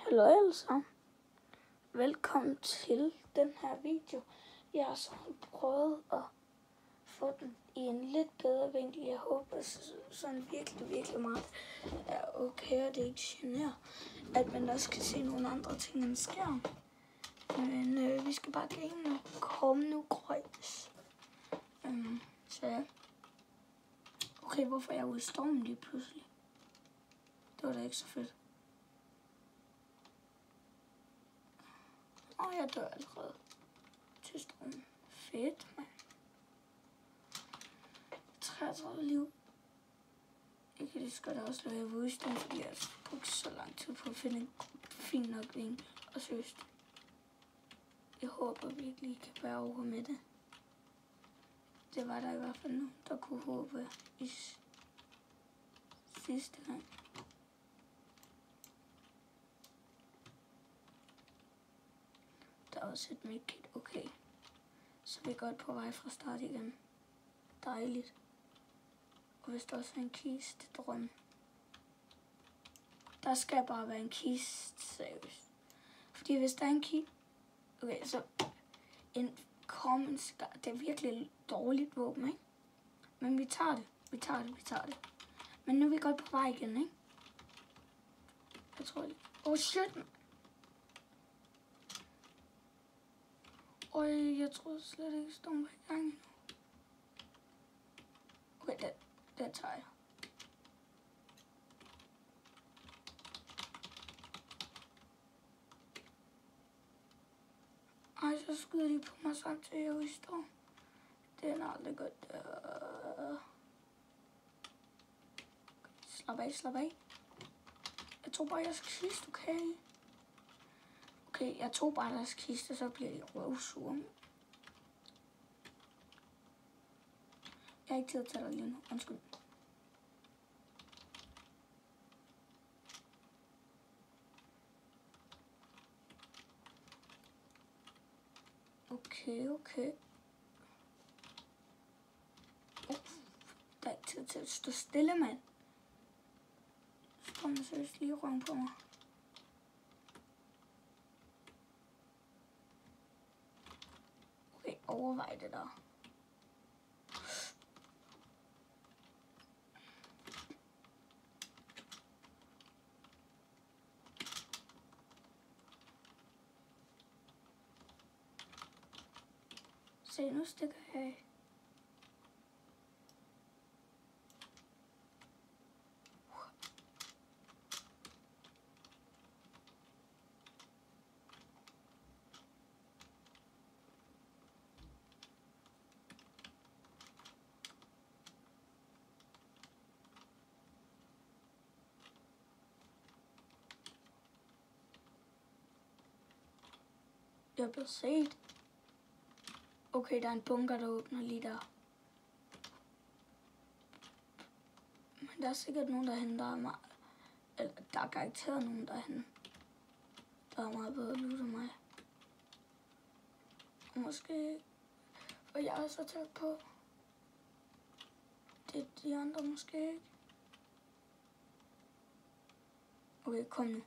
Hallo alle sammen. Velkommen til den her video. Jeg har så prøvet at få den i en lidt bedre vinkel. Jeg håber sådan virkelig meget er okay, og det ikke generer, at man også kan se nogle andre ting end skærm. Men vi skal bare game komme nu grøjtes. Så ja. Okay, hvorfor er jeg ude i stormen lige pludselig? Det var da ikke så fedt. Jeg dør allerede til stormen. Fedt, mand. 33 liv. Jeg kan lige så godt også lade ude i stormen, fordi jeg har brugt så lang tid på at finde en fin nok vinkel. Og seriøst. Jeg håber virkelig, I kan bære over med det. Det var der i hvert fald nogen, der kunne håbe i sidste gang. Der er også et medkit. Okay. Så vi er godt på vej fra start igen. Dejligt. Og hvis der også er en kiste drøm. Der skal bare være en kiste, seriøst. Fordi hvis der er en kiste... Okay, så... En common scar, det er virkelig et dårligt våben, ikke? Men vi tager det. Vi tager det. Men nu er vi godt på vej igen, ikke? Jeg tror det. Oh shit, man. Jeg troede slet ikke, stormen var i gang endnu. Okay, det tager jeg. Ej, så skyder de på mig samtidig, jeg er ude i storm. Det er aldrig godt. Okay, slap af. Jeg tror bare, jeg skal kiste, okay? Okay, jeg tog bare deres kiste, så bliver de røvsure. Jeg har ikke tid til at tage dig lige nu. Undskyld. Okay. Der er ikke tid til at stå stille, mand. Så kommer seriøst lige røven på mig. Okay, overvej det der. Se, nu stikker jeg af. Jeg er blevet set. Okay, der er en bunker, der åbner lige der. Men der er sikkert nogen derhen, der er meget... Eller, der er garanteret nogen derhen, der er meget bedre at loote mig. Og måske... Og jeg er så tæt på. Det er de andre måske ikke. Okay, kom nu.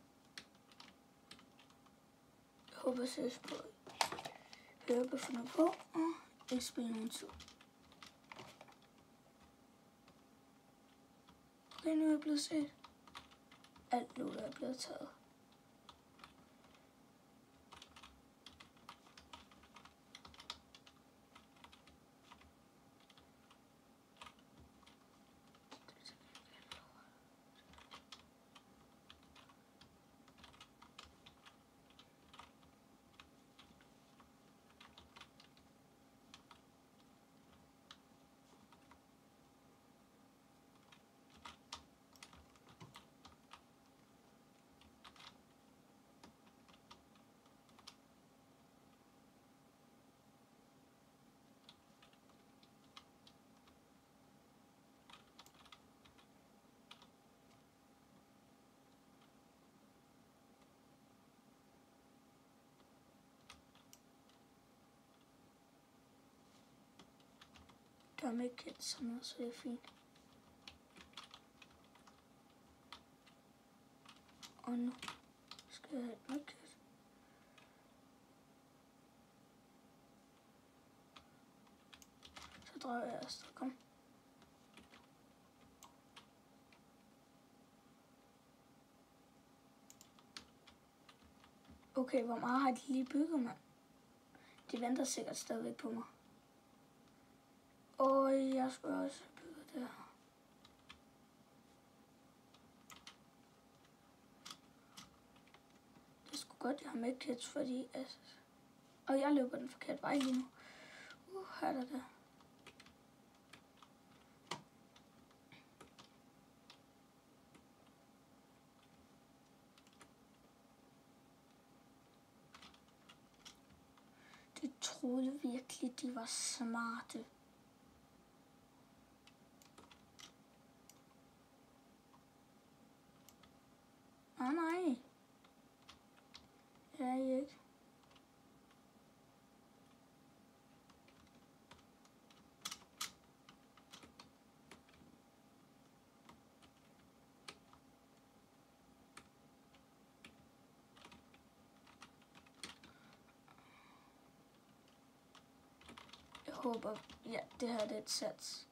Jeg håber seriøst på, jeg kan finde på og ikke spille nogen tid. Okay, nu er jeg blevet set. Alt loot er blevet taget. Der er ikke kendt sådan noget, så det er fint. Og nu skal jeg have et medkit. Så drejer jeg afsted. Kom. Okay, hvor meget har de lige bygget, mand? De venter sikkert stadigvæk på mig. Og jeg skulle også have bygget det her. Det skulle godt, jeg har medkits, fordi at... Og jeg løber den forkerte vej lige nu. Her er det. De troede virkelig, de var smarte. Nej. Jeg er ikke. Jeg håber, ja, det her det er et sats.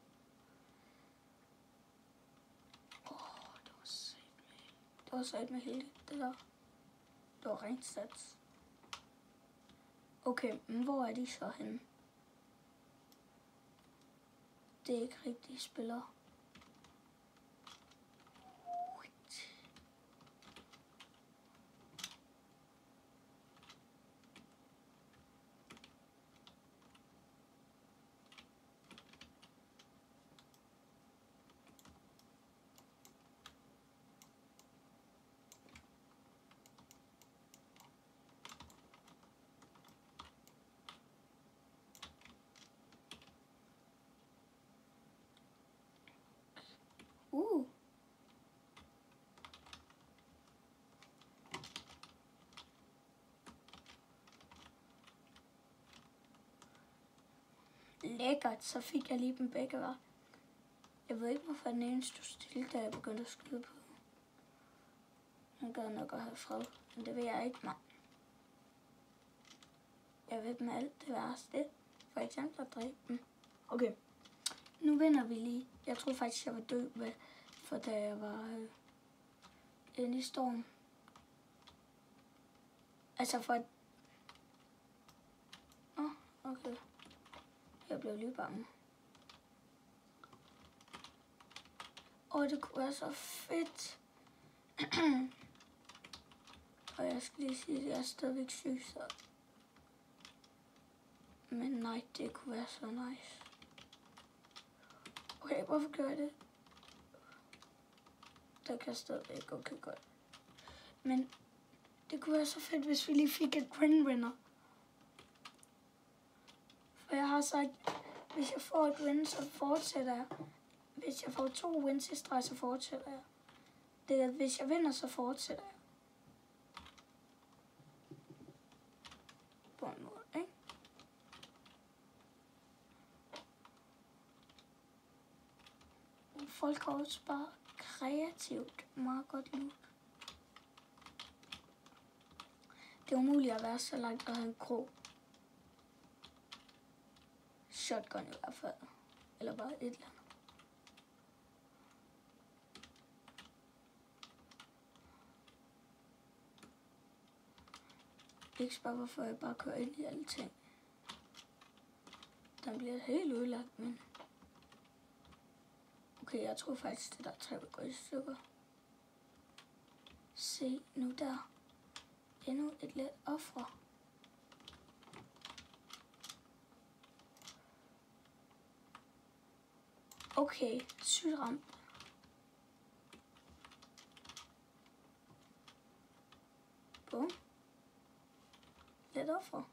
Det var sat med hele det der. Det var rent sats. Okay, men hvor er de så henne? Det er ikke rigtige spillere. Lækkert, så fik jeg lige dem begge, var. Jeg ved ikke, hvorfor den ene stod stille, da jeg begyndte at skyde på. Jeg gad nok at have fred, men det vil jeg ikke, mand. Jeg ved dem alt det værste. For eksempel at dræbe dem. Okay, nu vinder vi lige. Jeg tror faktisk, jeg var død med, for da jeg var inde i storm. Altså for at... Okay. Jeg blev lige bange. Det kunne være så fedt. Og jeg skal lige sige, at jeg er stadigvæk syg, så... Men nej, det kunne være så nice. Okay, hvorfor gør jeg det? Det kan stadigvæk okay godt. Men det kunne være så fedt, hvis vi lige fik et win-winner. For jeg har sagt, hvis jeg får et win, så fortsætter jeg. Hvis jeg får 2 wins i streg, så fortsætter jeg. Det er, hvis jeg vinder, så fortsætter jeg. På en måde, ikke? Folk har også bare kreativt meget godt loot. Det er umuligt at være så langt og have en krog. Shotgun i hvert fald. Eller bare et eller andet. Ikke spørg, hvorfor jeg bare kører ind i alle ting. Den bliver helt ødelagt, men... Okay, jeg tror faktisk, det der træ vil gå i stykker. Se nu der. Endnu et let ofre. Okay, sygt ramt. Bum. Let ofre.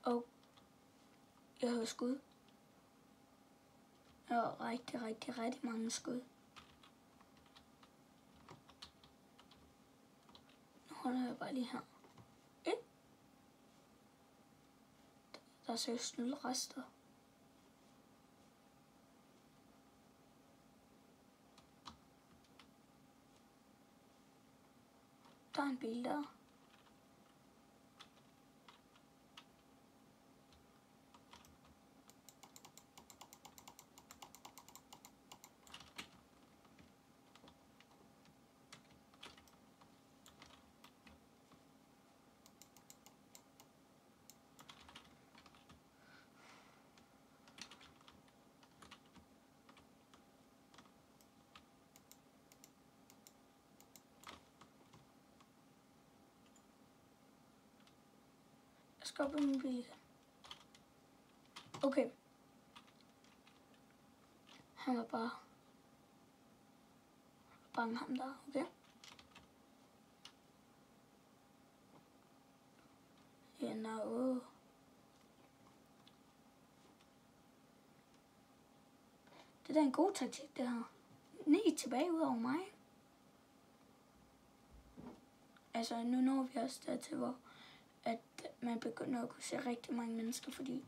Og jeg hører skud. Jeg har rigtig mange skud. Nu holder jeg bare lige her. Der er seriøst 0 rester. Der er en bil der. Jeg skal op i min bil igen. Okay. Han var bare bange ham der, okay? Ja, no. Det er en god taktik, det her. 9 tilbage ud over mig. Altså, nu når vi også dertil, hvor at man begynder at kunne se rigtig mange mennesker, fordi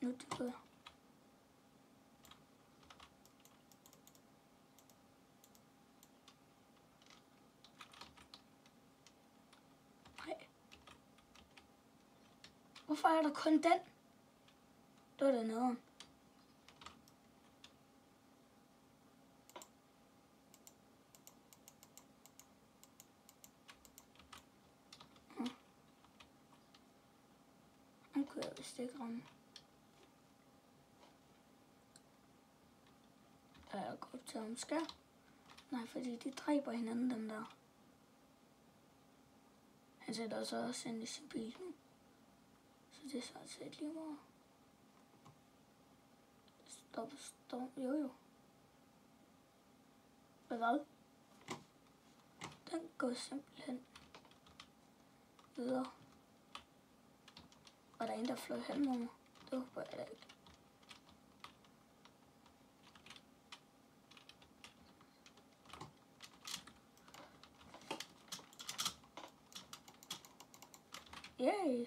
nu er det gået. Nej. Hvorfor er der kun den? Det var dernede. Han kunne jeg vist ikke ramme. Der er godt til ham skal. Nej, fordi de dræber hinanden, dem der. Han sætter så også ind i sin bil nu. Så det er sådan set lige meget. Stop. Jo. Hvad? Den går simpelthen videre. Og der er en, der fløj hen mod mig. Det håber jeg da ikke. Yay!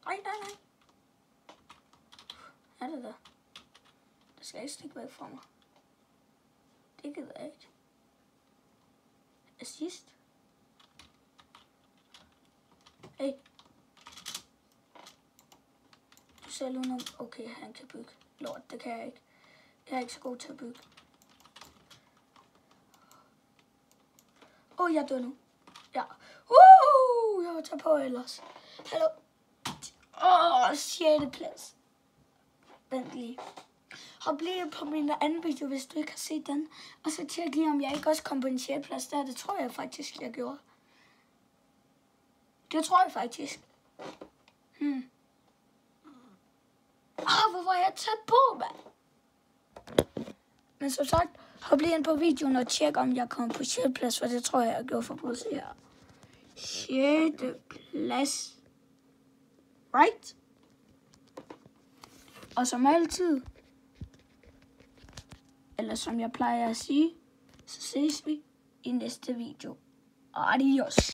Nej. Er det der? Det skal ikke stikke væk fra mig. Det gider jeg ikke. Assist. Hey. Du ser udenom. Okay, han kan bygge. Lort, det kan jeg ikke. Jeg er ikke så god til at bygge. Jeg dør nu. Ja. Jeg var taget på ellers. Hallo. 6. plads. Vent lige. Hop lige på min anden video, hvis du ikke har set den. Og så tjek lige, om jeg ikke også kom på en 6. plads der. Det tror jeg faktisk, jeg gjorde. Det tror jeg faktisk. Hvor var jeg tæt på, mand. Men som sagt, hop lige ind på videoen og tjek, om jeg kommer på 6. plads, for det tror jeg gjorde for at se her. 6. plads. Right? Og som altid, eller som jeg plejer at sige, så ses vi i næste video. Adios.